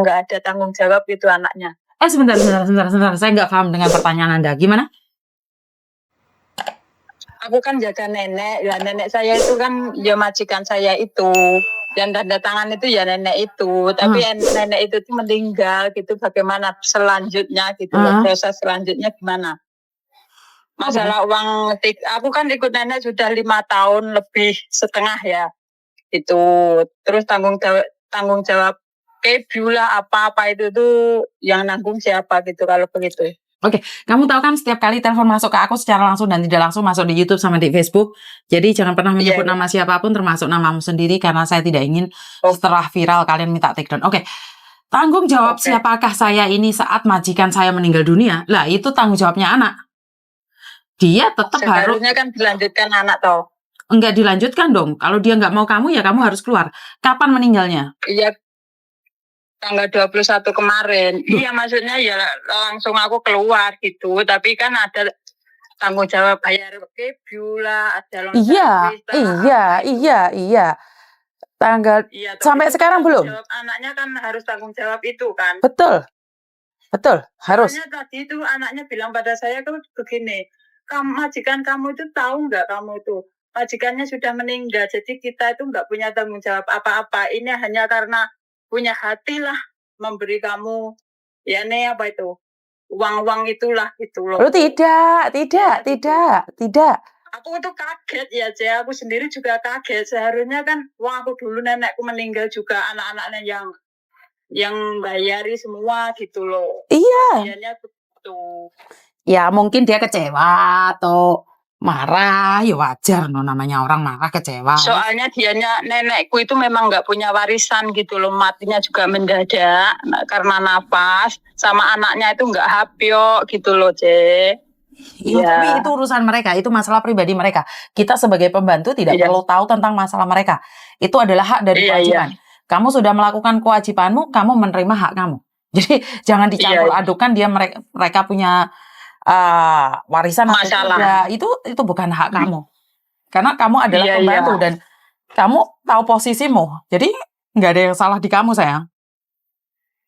nggak ada tanggung jawab itu anaknya. Sebentar. Saya nggak paham dengan pertanyaan Anda. Gimana? Aku kan jaga nenek, ya nenek saya itu kan ya majikan saya itu. Yang tanda tangan itu ya nenek itu. Tapi nenek itu tuh meninggal gitu. Bagaimana selanjutnya gitu loh. Proses selanjutnya gimana? Masalah uang, aku kan ikut nenek sudah 5 tahun lebih setengah ya. Itu terus tanggung jawab lah apa itu tuh yang nanggung siapa gitu kalau begitu. Oke, kamu tahu kan setiap kali telepon masuk ke aku secara langsung dan tidak langsung masuk di YouTube sama di Facebook. Jadi jangan pernah menyebut nama siapapun termasuk namamu sendiri karena saya tidak ingin setelah viral kalian minta take down. Oke. Tanggung jawab siapakah saya ini saat majikan saya meninggal dunia? Lah, itu tanggung jawabnya anak. Dia tetap seharusnya kan dilanjutkan anak toh. Enggak dilanjutkan dong. Kalau dia nggak mau kamu ya kamu harus keluar. Kapan meninggalnya? Iya. Tanggal 21 kemarin. Iya maksudnya ya langsung aku keluar gitu. Tapi kan ada tanggung jawab bayar kebyu lah, ada Iya. Tanggal sampai sekarang belum? Anaknya kan harus tanggung jawab itu kan. Betul. Harus. Soalnya tadi itu anaknya bilang pada saya tuh begini, majikan kamu itu tahu nggak kamu itu majikannya sudah meninggal, jadi kita itu nggak punya tanggung jawab apa-apa. Ini hanya karena punya hati lah memberi kamu ya nih apa itu uang itulah gitu loh. Tidak. Aku tuh kaget ya, Cek. Aku sendiri juga kaget. Seharusnya kan uang aku dulu nenekku meninggal juga anak-anaknya yang bayari semua gitu loh. Iya. Gitu. Ya mungkin dia kecewa atau marah, ya wajar no, namanya orang marah kecewa. Soalnya nenekku itu memang nggak punya warisan gitu loh, matinya juga mendadak karena nafas, sama anaknya itu nggak hapyo gitu loh, Cek. Tapi itu urusan mereka, itu masalah pribadi mereka. Kita sebagai pembantu tidak perlu tahu tentang masalah mereka. Itu adalah hak dari kewajiban. Kamu sudah melakukan kewajibanmu, kamu menerima hak kamu. Jadi jangan dicampur adukan mereka punya warisan masalah. Itu bukan hak kamu. Karena kamu adalah pembantu dan kamu tahu posisimu. Jadi nggak ada yang salah di kamu, sayang.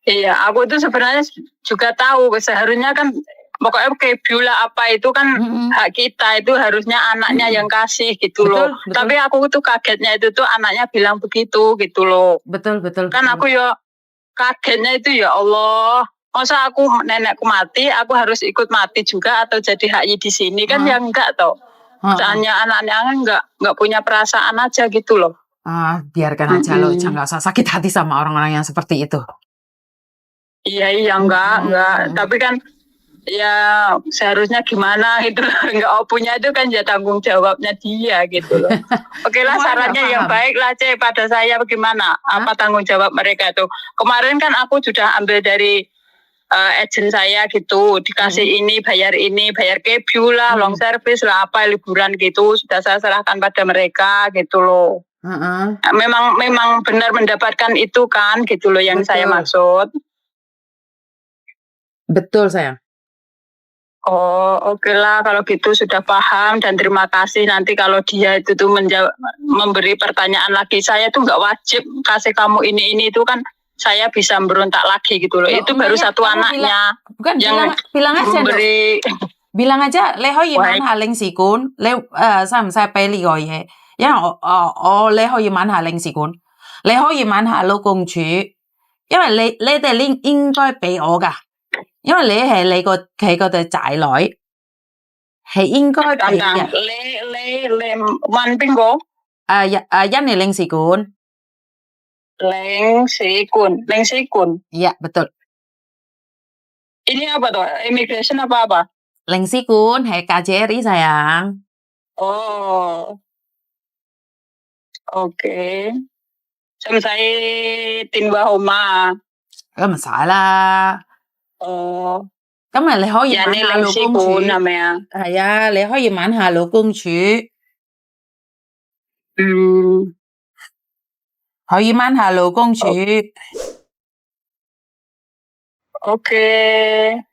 Iya, aku itu sebenarnya juga tahu seharusnya kan pokoknya kebyu lah apa itu kan hak kita, itu harusnya anaknya yang kasih gitu loh. Tapi aku tuh kagetnya itu tuh anaknya bilang begitu gitu loh. Betul. Kan aku ya kagetnya itu ya Allah. Masa aku nenekku mati, aku harus ikut mati juga atau jadi HI di sini kan ya enggak toh. Soalnya anaknya enggak punya perasaan aja gitu loh. Biarkan aja loh, jangan nggak usah sakit hati sama orang-orang yang seperti itu. Iya enggak. Tapi kan ya seharusnya gimana gitu loh. Enggak punya itu kan ya tanggung jawabnya dia gitu loh. Oke lah, sarannya yang baik lah, Cek, pada saya bagaimana? Apa tanggung jawab mereka tuh? Kemarin kan aku sudah ambil dari agent saya gitu, dikasih ini, bayar kebyu lah, long service lah, apa liburan gitu, sudah saya serahkan pada mereka gitu loh. Memang benar mendapatkan itu kan gitu loh yang saya maksud. Betul, sayang. Oh, oke lah kalau gitu sudah paham dan terima kasih. Nanti kalau dia itu tuh memberi pertanyaan lagi, saya tuh nggak wajib kasih kamu ini itu kan. Saya bisa berontak lagi gitu loh. Itu baru satu anaknya. Bukan yang bilang aja memberi. Bilang aja leho yiman haling sikun. Sam saya peli goye. Ya leho yiman haling sikun. Leho yiman halo công chủ. 因為你哋應該俾我㗎，因為你係佢個仔女，係應該俾嘅。你問邊個？印尼領事館。領事館. Iya, betul. Ini apa tuh? Immigration apa?領事館係KJRI, sayang. Oh. Oke. Xong say tin qua hôm mà.咁唔使啦。咁咪你可以問下老公主係咪啊？係啊，你可以問下老公主。可以問下老公主。Oke.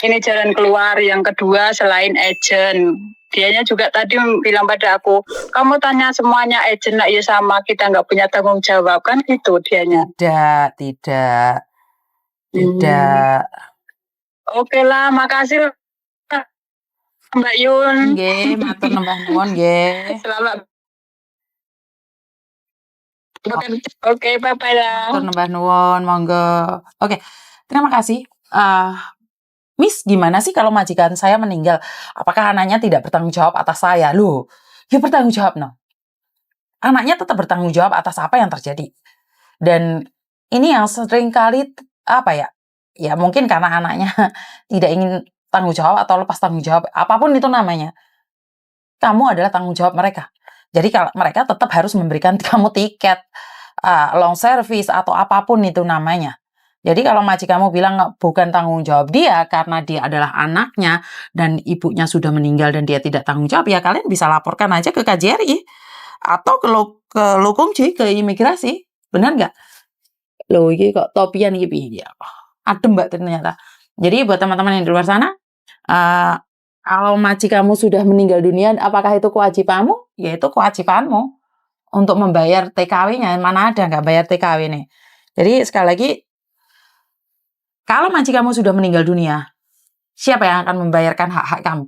Ini jalan keluar yang kedua selain agent. Dianya juga tadi bilang pada aku, kamu tanya semuanya agent lah, ya sama, kita nggak punya tanggung jawab, kan gitu dianya. Tidak. Oke lah, makasih lah, Mbak Yun. Nggih, matur nembah nuwun nggih. Selamat. Oke, bye-bye lah. Matur nembah nuwun, monggo. Oke, terima kasih. Miss, gimana sih kalau majikan saya meninggal? Apakah anaknya tidak bertanggung jawab atas saya? Loh, ya bertanggung jawab, no. Anaknya tetap bertanggung jawab atas apa yang terjadi. Dan ini yang sering kali, ya mungkin karena anaknya tidak ingin tanggung jawab atau lepas tanggung jawab, apapun itu namanya. Kamu adalah tanggung jawab mereka. Jadi kalau mereka tetap harus memberikan kamu tiket, long service, atau apapun itu namanya. Jadi kalau majikanmu bilang bukan tanggung jawab dia karena dia adalah anaknya dan ibunya sudah meninggal dan dia tidak tanggung jawab, ya kalian bisa laporkan aja ke KJRI atau ke Lokongji, ke imigrasi. Benar nggak? Loh, ini kok topian gitu ya. Adem mbak ternyata. Jadi buat teman-teman yang di luar sana, kalau majikanmu sudah meninggal dunia, apakah itu kewajibanmu? Ya itu kewajibanmu untuk membayar TKW-nya. Mana ada nggak bayar TKW nih? Jadi sekali lagi, kalau majikanmu sudah meninggal dunia, siapa yang akan membayarkan hak-hak kamu?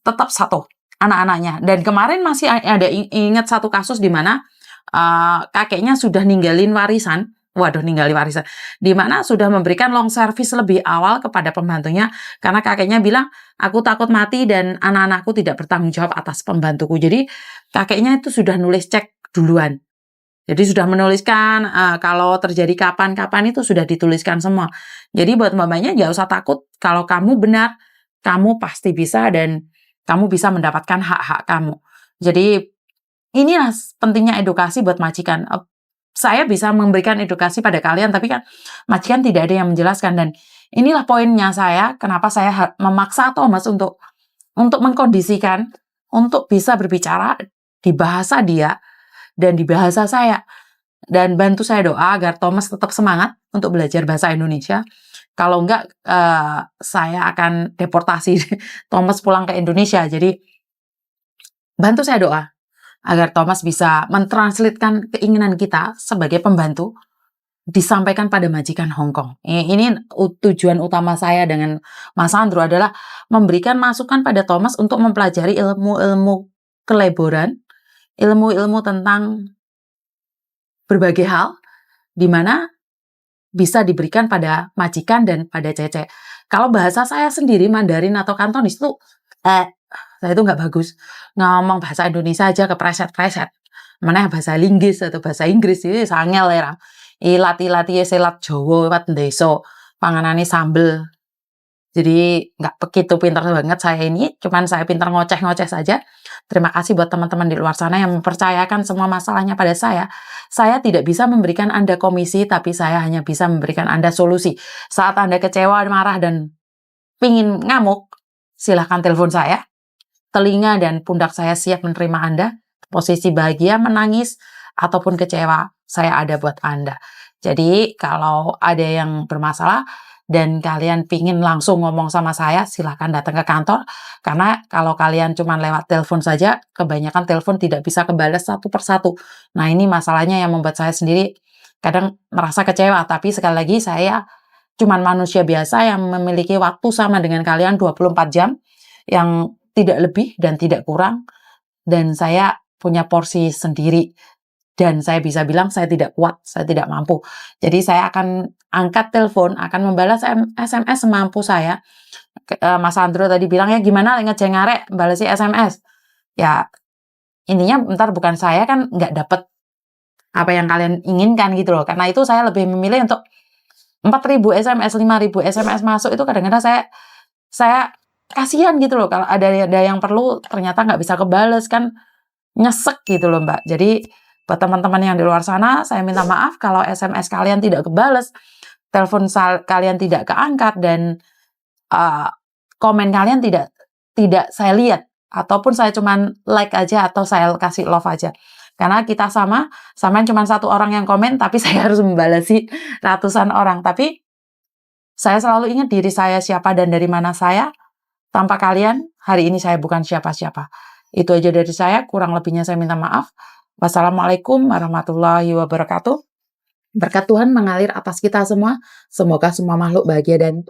Tetap satu, anak-anaknya. Dan kemarin masih ada ingat satu kasus di mana kakeknya sudah ninggalin warisan. Ninggalin warisan. Di mana sudah memberikan long service lebih awal kepada pembantunya karena kakeknya bilang, aku takut mati dan anak-anakku tidak bertanggung jawab atas pembantuku. Jadi kakeknya itu sudah nulis cek duluan. Jadi sudah menuliskan kalau terjadi kapan-kapan itu sudah dituliskan semua. Jadi buat mbak-mbaknya nggak usah takut, kalau kamu benar, kamu pasti bisa dan kamu bisa mendapatkan hak-hak kamu. Jadi inilah pentingnya edukasi buat majikan. Saya bisa memberikan edukasi pada kalian, tapi kan majikan tidak ada yang menjelaskan. Dan inilah poinnya saya, kenapa saya memaksa Thomas untuk mengkondisikan, untuk bisa berbicara di bahasa dia, dan di bahasa saya. Dan bantu saya doa agar Thomas tetap semangat untuk belajar bahasa Indonesia. Kalau enggak, saya akan deportasi Thomas pulang ke Indonesia. Jadi, bantu saya doa agar Thomas bisa mentranslatekan keinginan kita sebagai pembantu disampaikan pada majikan Hong Kong. Ini tujuan utama saya dengan Mas Andrew adalah memberikan masukan pada Thomas untuk mempelajari ilmu-ilmu keleboran, ilmu-ilmu tentang berbagai hal, di mana bisa diberikan pada majikan dan pada Cece. Kalau bahasa saya sendiri, Mandarin atau Kantonis itu, saya itu nggak bagus. Ngomong bahasa Indonesia aja kepreset-preset. Mana bahasa Inggris atau bahasa Inggris, ini sangel ya. Ilati-lati selat Jawa, wat ndeso, panganane sambel. Jadi nggak begitu pintar banget saya ini, cuman saya pintar ngoceh-ngoceh saja. Terima kasih buat teman-teman di luar sana yang mempercayakan semua masalahnya pada saya. Saya tidak bisa memberikan Anda komisi, tapi saya hanya bisa memberikan Anda solusi. Saat Anda kecewa, marah, dan pingin ngamuk, silahkan telepon saya. Telinga dan pundak saya siap menerima Anda. Posisi bahagia, menangis, ataupun kecewa, saya ada buat Anda. Jadi kalau ada yang bermasalah dan kalian pingin langsung ngomong sama saya, silahkan datang ke kantor. Karena kalau kalian cuma lewat telepon saja, kebanyakan telepon tidak bisa kebalas satu persatu. Nah ini masalahnya yang membuat saya sendiri kadang merasa kecewa. Tapi sekali lagi saya cuma manusia biasa yang memiliki waktu sama dengan kalian 24 jam. Yang tidak lebih dan tidak kurang. Dan saya punya porsi sendiri. Dan saya bisa bilang saya tidak kuat, saya tidak mampu. Jadi saya akan angkat telepon, akan membalas SMS semampu saya. Mas Andro tadi bilang, ya gimana ngejeng arek balasi SMS? Ya intinya bentar bukan saya kan nggak dapet apa yang kalian inginkan gitu loh. Karena itu saya lebih memilih untuk 4.000 SMS, 5.000 SMS masuk itu kadang-kadang saya kasihan gitu loh. Kalau ada yang perlu ternyata nggak bisa kebales kan nyesek gitu loh Mbak. Jadi buat teman-teman yang di luar sana, saya minta maaf kalau SMS kalian tidak kebales, telepon kalian tidak keangkat, dan komen kalian tidak saya lihat, ataupun saya cuman like aja atau saya kasih love aja. Karena kita sama cuma satu orang yang komen, tapi saya harus membalasi ratusan orang. Tapi saya selalu ingat diri saya siapa dan dari mana saya. Tanpa kalian, Hari ini saya bukan siapa-siapa. Itu aja dari saya, kurang lebihnya saya minta maaf. Wassalamualaikum warahmatullahi wabarakatuh. Berkat Tuhan mengalir atas kita semua. Semoga semua makhluk bahagia dan